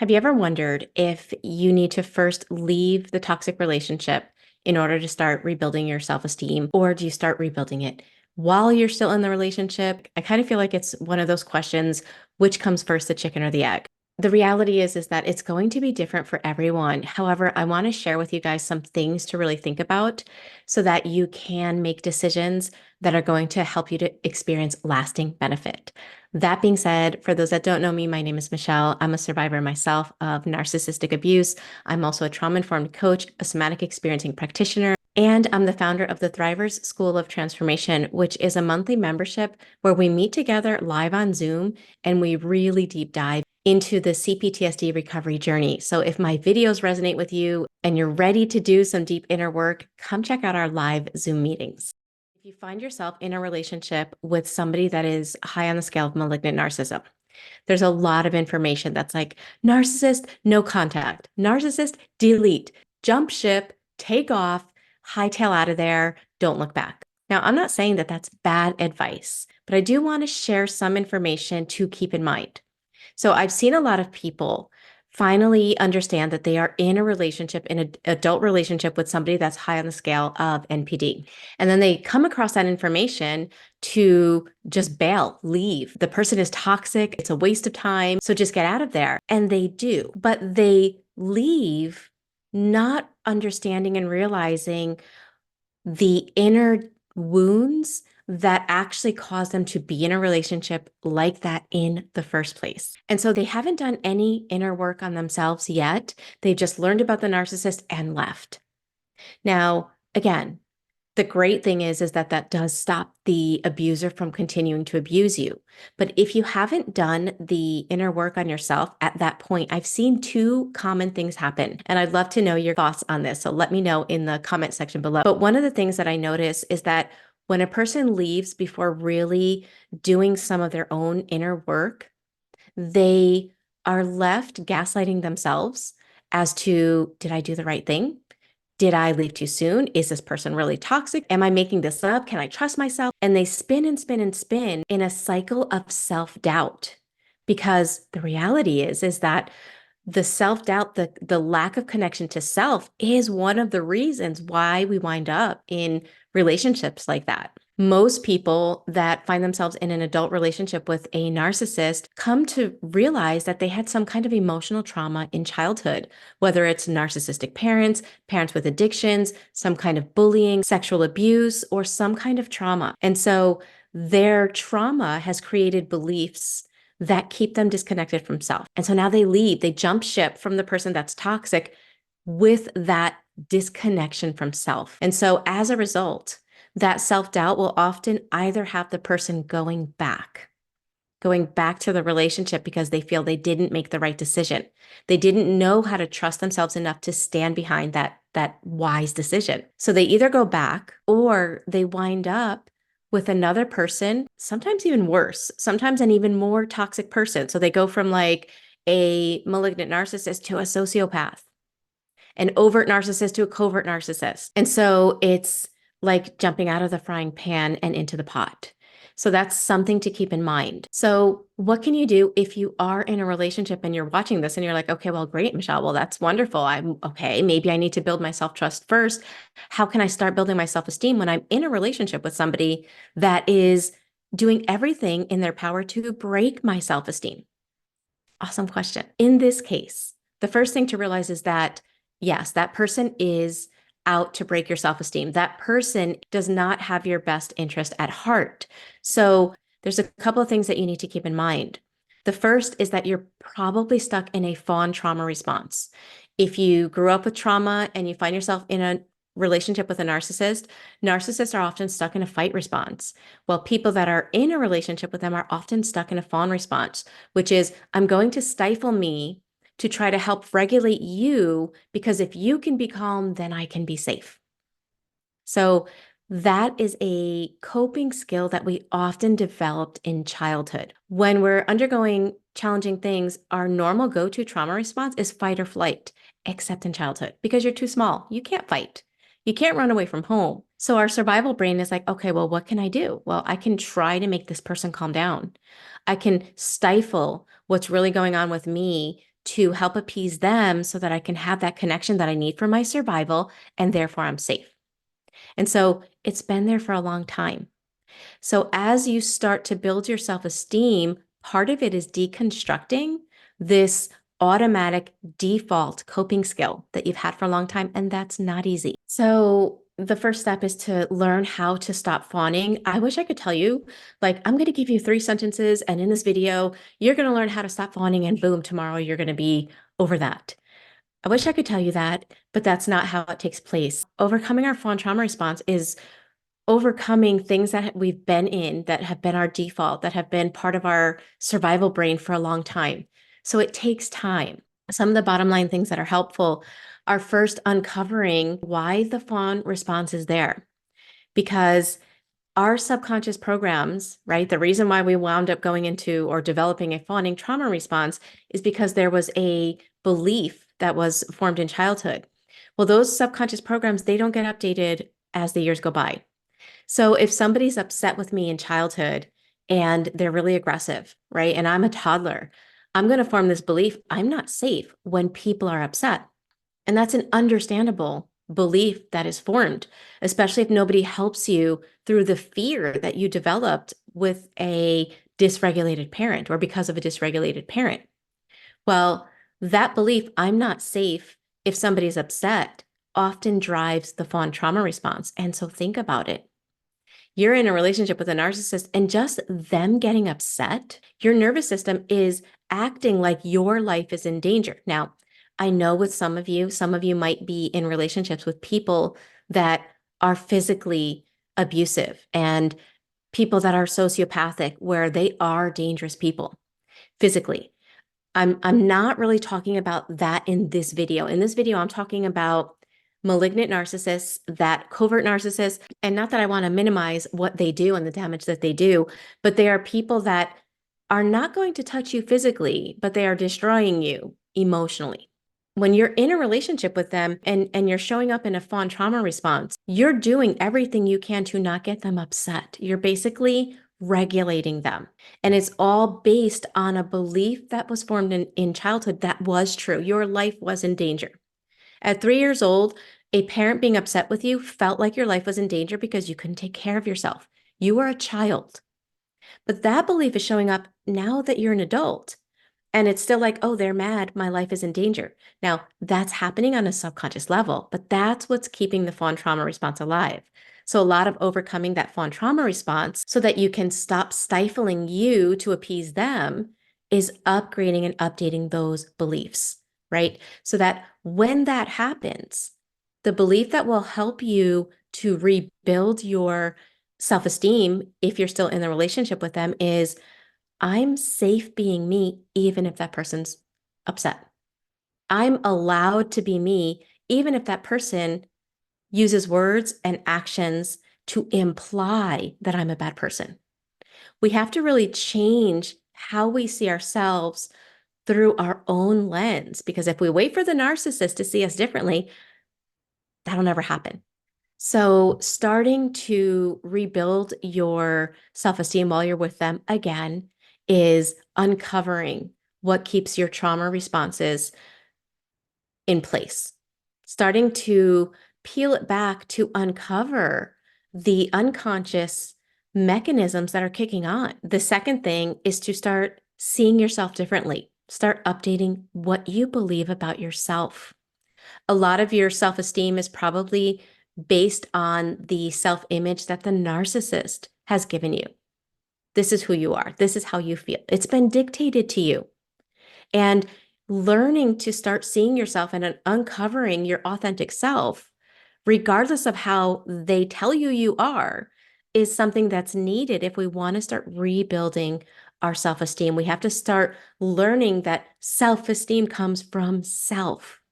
Have you ever wondered if you need to first leave the toxic relationship in order to start rebuilding your self-esteem, or do you start rebuilding it while you're still in the relationship? I kind of feel like it's one of those questions, which comes first, the chicken or the egg? The reality is that it's going to be different for everyone. However, I want to share with you guys some things to really think about so that you can make decisions that are going to help you to experience lasting benefit. That being said, for those that don't know me, my name is Michele. I'm a survivor myself of narcissistic abuse. I'm also a trauma-informed coach, a somatic experiencing practitioner, and I'm the founder of the Thrivers School of Transformation, which is a monthly membership where we meet together live on Zoom and we really deep dive into the cptsd recovery journey. So if my videos resonate with you and you're ready to do some deep inner work, come check out our live Zoom meetings. If you find yourself in a relationship with somebody that is high on the scale of malignant narcissism, there's a lot of information that's like narcissist, no contact, narcissist, delete, jump ship, take off, hightail out of there, don't look back. Now, I'm not saying that that's bad advice, but I do want to share some information to keep in mind. So I've seen a lot of people finally understand that they are in a relationship, in an adult relationship with somebody that's high on the scale of NPD. And then they come across that information to just bail, leave. The person is toxic. It's a waste of time. So just get out of there. And they do, but they leave not understanding and realizing the inner wounds that actually cause them to be in a relationship like that in the first place. And so they haven't done any inner work on themselves yet. They've just learned about the narcissist and left. Now, again, the great thing is that that does stop the abuser from continuing to abuse you. But if you haven't done the inner work on yourself at that point, I've seen two common things happen. And I'd love to know your thoughts on this. So let me know in the comment section below. But one of the things that I notice is that when a person leaves before really doing some of their own inner work, they are left gaslighting themselves as to, did I do the right thing? Did I leave too soon? Is this person really toxic? Am I making this up? Can I trust myself? And they spin and spin and spin in a cycle of self-doubt. Because the reality is that the self-doubt, the lack of connection to self is one of the reasons why we wind up in relationships like that. Most people that find themselves in an adult relationship with a narcissist come to realize that they had some kind of emotional trauma in childhood, whether it's narcissistic parents, parents with addictions, some kind of bullying, sexual abuse, or some kind of trauma. And so their trauma has created beliefs that keep them disconnected from self. And so now they leave, they jump ship from the person that's toxic with that disconnection from self. And so as a result, that self-doubt will often either have the person going back to the relationship because they feel they didn't make the right decision. They didn't know how to trust themselves enough to stand behind that wise decision. So they either go back or they wind up with another person, sometimes even worse, sometimes an even more toxic person. So they go from like a malignant narcissist to a sociopath, an overt narcissist to a covert narcissist. And so it's like jumping out of the frying pan and into the pot. So that's something to keep in mind. So what can you do if you are in a relationship and you're watching this and you're like, okay, well, great, Michele. Well, that's wonderful. I'm okay. Maybe I need to build my self-trust first. How can I start building my self-esteem when I'm in a relationship with somebody that is doing everything in their power to break my self-esteem? Awesome question. In this case, the first thing to realize is that, yes, that person is out to break your self-esteem. That person does not have your best interest at heart. So there's a couple of things that you need to keep in mind. The first is that you're probably stuck in a fawn trauma response. If you grew up with trauma and you find yourself in a relationship with a narcissist, narcissists are often stuck in a fight response, while people that are in a relationship with them are often stuck in a fawn response, which is, I'm going to stifle me to try to help regulate you, because if you can be calm, then I can be safe. So that is a coping skill that we often developed in childhood. When we're undergoing challenging things, our normal go-to trauma response is fight or flight, except in childhood, because you're too small. You can't fight. You can't run away from home. So our survival brain is like, okay, well, what can I do? Well, I can try to make this person calm down. I can stifle what's really going on with me to help appease them so that I can have that connection that I need for my survival, and therefore I'm safe. And so it's been there for a long time. So as you start to build your self-esteem, part of it is deconstructing this automatic default coping skill that you've had for a long time, and that's not easy. So the first step is to learn how to stop fawning. I wish I could tell you, like, I'm going to give you 3 sentences, and in this video, you're going to learn how to stop fawning, and boom, tomorrow you're going to be over that. I wish I could tell you that, but that's not how it takes place. Overcoming our fawn trauma response is overcoming things that we've been in, that have been our default, that have been part of our survival brain for a long time. So it takes time. Some of the bottom line things that are helpful are first uncovering why the fawn response is there. Because our subconscious programs, right? The reason why we wound up going into or developing a fawning trauma response is because there was a belief that was formed in childhood. Well, those subconscious programs, they don't get updated as the years go by. So if somebody's upset with me in childhood and they're really aggressive, right? And I'm a toddler, I'm going to form this belief I'm not safe when people are upset. And that's an understandable belief that is formed, especially if nobody helps you through the fear that you developed with a dysregulated parent or because of a dysregulated parent. Well, that belief, I'm not safe if somebody's upset, often drives the fawn trauma response. And so think about it. You're in a relationship with a narcissist, and just them getting upset, your nervous system is acting like your life is in danger. Now, I know with some of you might be in relationships with people that are physically abusive and people that are sociopathic, where they are dangerous people physically. I'm not really talking about that in this video. In this video, I'm talking about malignant narcissists, that covert narcissists, and not that I want to minimize what they do and the damage that they do, but they are people that are not going to touch you physically, but they are destroying you emotionally. When you're in a relationship with them and you're showing up in a fawn trauma response, you're doing everything you can to not get them upset. You're basically regulating them. And it's all based on a belief that was formed in childhood that was true. Your life was in danger. At 3 years old, a parent being upset with you felt like your life was in danger because you couldn't take care of yourself. You were a child. But that belief is showing up now that you're an adult. And it's still like, oh, they're mad, my life is in danger. Now, that's happening on a subconscious level, but that's what's keeping the fawn trauma response alive. So a lot of overcoming that fawn trauma response so that you can stop stifling you to appease them is upgrading and updating those beliefs, right? So that when that happens, the belief that will help you to rebuild your self-esteem if you're still in the relationship with them is, I'm safe being me, even if that person's upset. I'm allowed to be me, even if that person uses words and actions to imply that I'm a bad person. We have to really change how we see ourselves through our own lens, because if we wait for the narcissist to see us differently, that'll never happen. So starting to rebuild your self-esteem while you're with them again is uncovering what keeps your trauma responses in place. Starting to peel it back to uncover the unconscious mechanisms that are kicking on. The second thing is to start seeing yourself differently. Start updating what you believe about yourself. A lot of your self-esteem is probably based on the self-image that the narcissist has given you. This is who you are. This is how you feel. It's been dictated to you. And learning to start seeing yourself and uncovering your authentic self, regardless of how they tell you you are, is something that's needed if we want to start rebuilding our self-esteem. We have to start learning that self-esteem comes from self.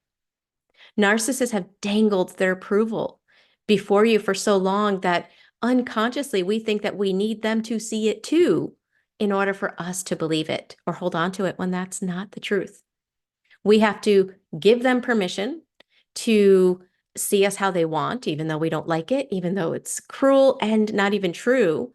Narcissists have dangled their approval before you for so long that unconsciously we think that we need them to see it too in order for us to believe it or hold on to it, when that's not the truth. We have to give them permission to see us how they want, even though we don't like it, even though it's cruel and not even true.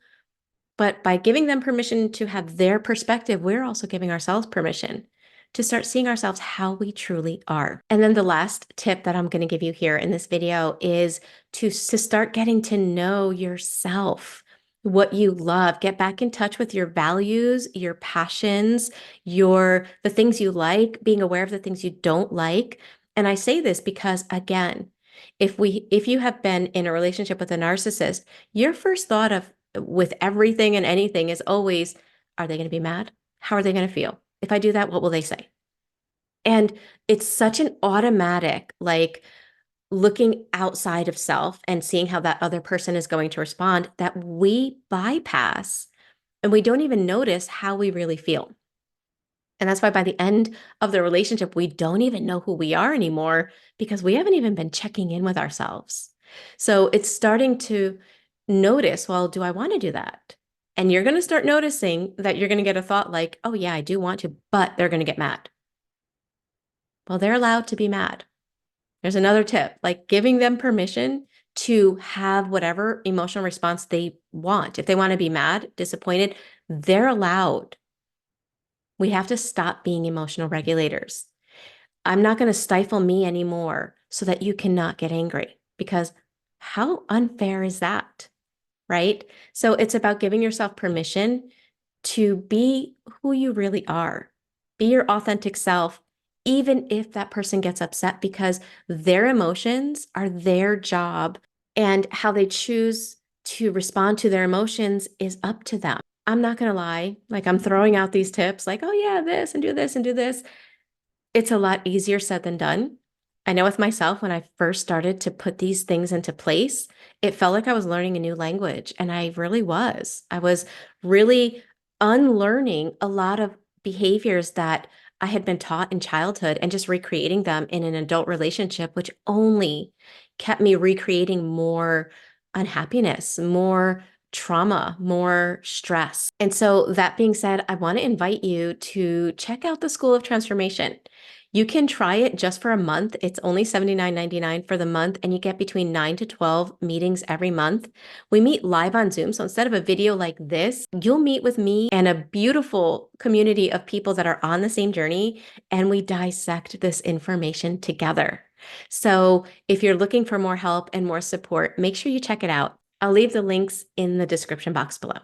But by giving them permission to have their perspective, we're also giving ourselves permission to start seeing ourselves how we truly are. And then the last tip that I'm going to give you here in this video is to start getting to know yourself, what you love. Get back in touch with your values, your passions, the things you like, being aware of the things you don't like. And I say this because, again, if you have been in a relationship with a narcissist, your first thought of with everything and anything is always, are they going to be mad? How are they going to feel? If I do that, what will they say? And it's such an automatic, like looking outside of self and seeing how that other person is going to respond, that we bypass and we don't even notice how we really feel. And that's why by the end of the relationship, we don't even know who we are anymore because we haven't even been checking in with ourselves. So it's starting to notice, well, do I want to do that? And you're going to start noticing that you're going to get a thought like, oh, yeah, I do want to, but they're going to get mad. Well, they're allowed to be mad. There's another tip, like giving them permission to have whatever emotional response they want. If they want to be mad, disappointed, they're allowed. We have to stop being emotional regulators. I'm not going to stifle me anymore so that you cannot get angry, because how unfair is that, right? So it's about giving yourself permission to be who you really are. Be your authentic self, even if that person gets upset, because their emotions are their job, and how they choose to respond to their emotions is up to them. I'm not going to lie, like I'm throwing out these tips like, oh yeah, this and do this and do this. It's a lot easier said than done. I know with myself, when I first started to put these things into place, it felt like I was learning a new language, and I really was. I was really unlearning a lot of behaviors that I had been taught in childhood and just recreating them in an adult relationship, which only kept me recreating more unhappiness, more trauma, more stress. And so, that being said, I want to invite you to check out the School of Transformation. You can try it just for a month. It's only $79.99 for the month, and you get between 9 to 12 meetings every month. We meet live on Zoom. So instead of a video like this, you'll meet with me and a beautiful community of people that are on the same journey, and we dissect this information together. So if you're looking for more help and more support, make sure you check it out. I'll leave the links in the description box below.